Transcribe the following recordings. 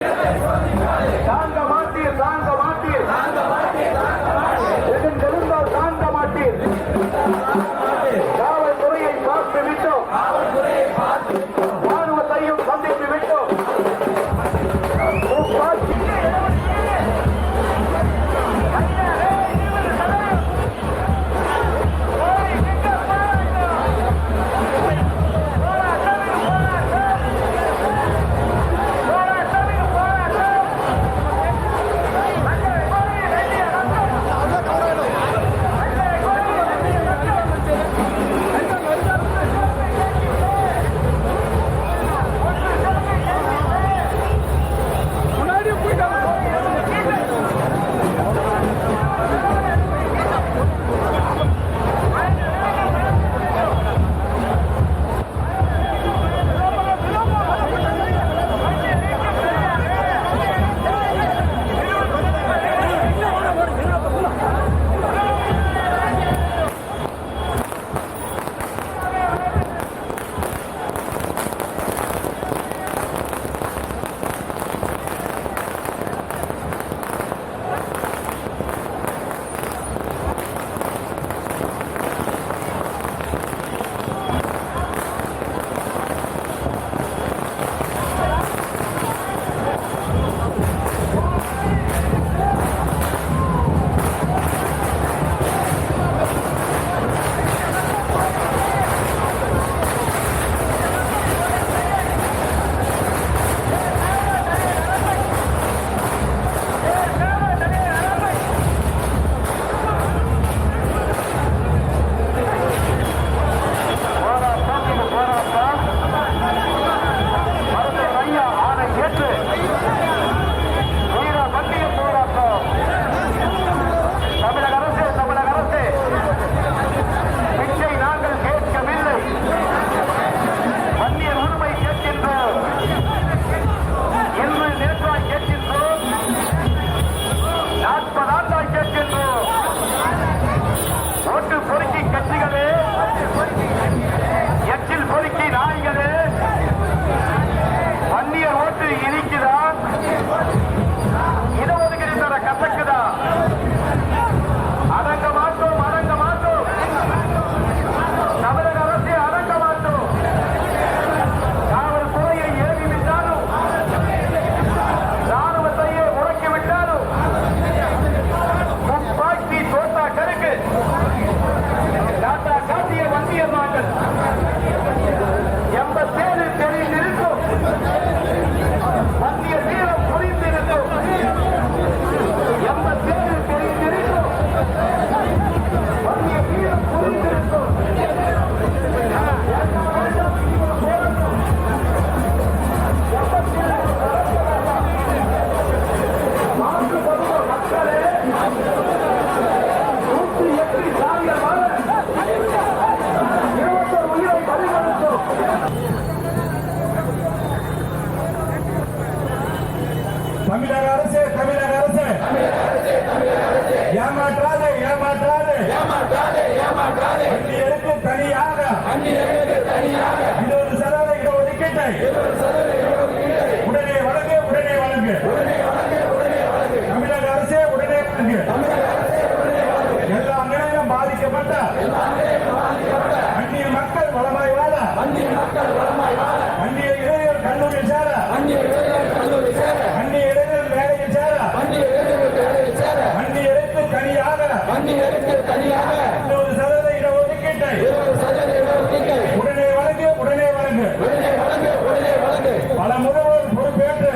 தாங்க மாட்டீர், தாங்க மாட்டீர், எழுந்தால் தாங்க மாட்டீர். காவல்துறையை பார்த்து விட்டோம், ராணுவத்தையும் சந்தித்து விட்டோம். தமிழக அரசு ஏமாற்றாதே வண்டியருக்கு தனியாக 20% இடஒதுக்கீட்டை உடனே வழங்கு. தமிழக அரசே உடனே வழங்கு. எல்லா நிலையிலும் பாதிக்கப்பட்ட அந்நிய மக்கள் வளமாய் வாழ, அந்நிய இளைஞர் கல்லூரியில் சேர, அந்நிய இளைஞர் வேலையில் சேர, அந்நியருக்கு தனியாக 20% இடஒதுக்கீட்டை உடனே வழங்கு. பல முதல்வர் பொறுப்பேற்று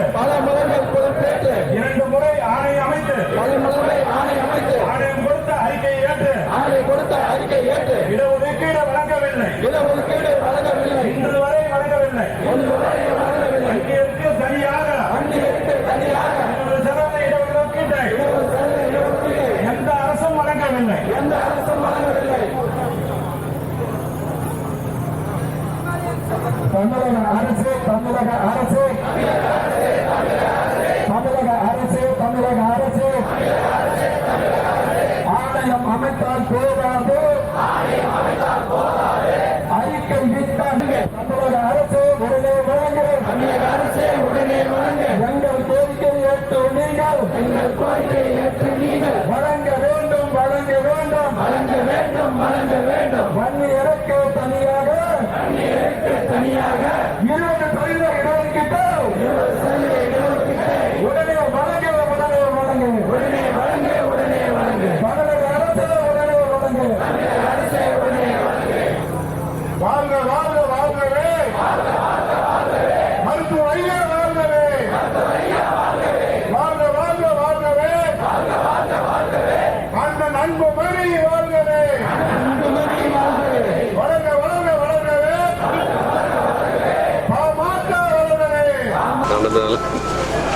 2 முறை ஆணை அமைத்து ஆணையம் கொடுத்த அறிக்கை ஏற்று இடஒதுக்கீடு வழங்கவில்லை. இன்று வரை வழங்கவில்லை. அந்நியருக்கு தனியாக 20% இடஒதுக்கீட்டை எந்த அரசும் வழங்கவில்லை. தமிழக அரசு ஆணையம் அமைத்தால் போதாது, அறிக்கை விட்டால் தமிழக அரசு உடனே வழங்கும்.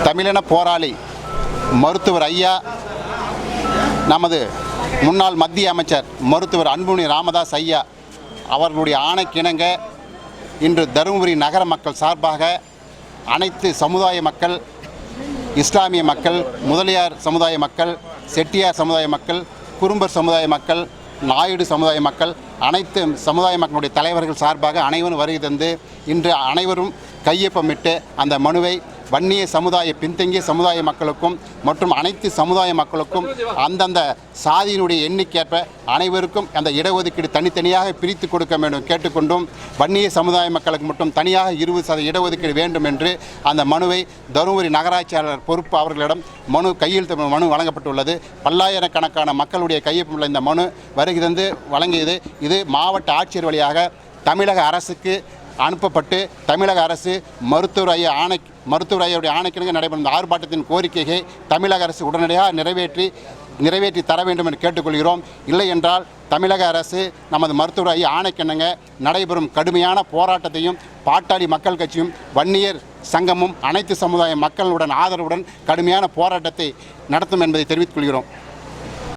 தமிழின போராளி மருத்துவர் ஐயா, நமது முன்னாள் மத்திய அமைச்சர் மருத்துவர் அன்புமணி ராமதாஸ் ஐயா அவர்களுடைய ஆணைக்கிணங்க இன்று தருமபுரி நகர மக்கள் சார்பாக அனைத்து சமுதாய மக்கள், இஸ்லாமிய மக்கள், முதலியார் சமுதாய மக்கள், செட்டியார் சமுதாய மக்கள், குறும்பர் சமுதாய மக்கள், நாயுடு சமுதாய மக்கள், அனைத்து சமுதாய மக்களுடைய தலைவர்கள் சார்பாக அனைவரும் வருகை தந்து இன்று அனைவரும் கையொப்பமிட்டு அந்த மனுவை வன்னிய சமுதாய பின்தங்கிய சமுதாய மக்களுக்கும் மற்றும் அனைத்து சமுதாய மக்களுக்கும் அந்தந்த சாதியினுடைய எண்ணிக்கையேற்ப அனைவருக்கும் அந்த இடஒதுக்கீடு தனித்தனியாக பிரித்து கொடுக்க வேண்டும் கேட்டுக்கொண்டும் வன்னிய சமுதாய மக்களுக்கு மட்டும் தனியாக 20% இடஒதுக்கீடு வேண்டும் என்று அந்த மனுவை தருமபுரி நகராட்சியாளர் பொறுப்பு அவர்களிடம் கையெழுத்து மனு வழங்கப்பட்டுள்ளது. பல்லாயிரக்கணக்கான மக்களுடைய கையொப்பமுள்ள இந்த மனு வருகை தந்து வழங்கியது. இது மாவட்ட ஆட்சியர் வழியாக தமிழக அரசுக்கு அனுப்பப்பட்டு தமிழக அரசு மருத்துவர் ஐயாவுடைய ஆணைக்கிணங்க நடைபெறும் இந்த ஆர்ப்பாட்டத்தின் கோரிக்கையை தமிழக அரசு உடனடியாக நிறைவேற்றி தர வேண்டும் என்று கேட்டுக்கொள்கிறோம். இல்லை என்றால் தமிழக அரசு நமது மருத்துவர் ஐயா ஆணைக்கிணங்க நடைபெறும் கடுமையான போராட்டத்தையும் பாட்டாளி மக்கள் கட்சியும் வன்னியர் சங்கமும் அனைத்து சமுதாய மக்களுடன் ஆதரவுடன் கடுமையான போராட்டத்தை நடத்தும் என்பதை தெரிவித்துக் கொள்கிறோம்.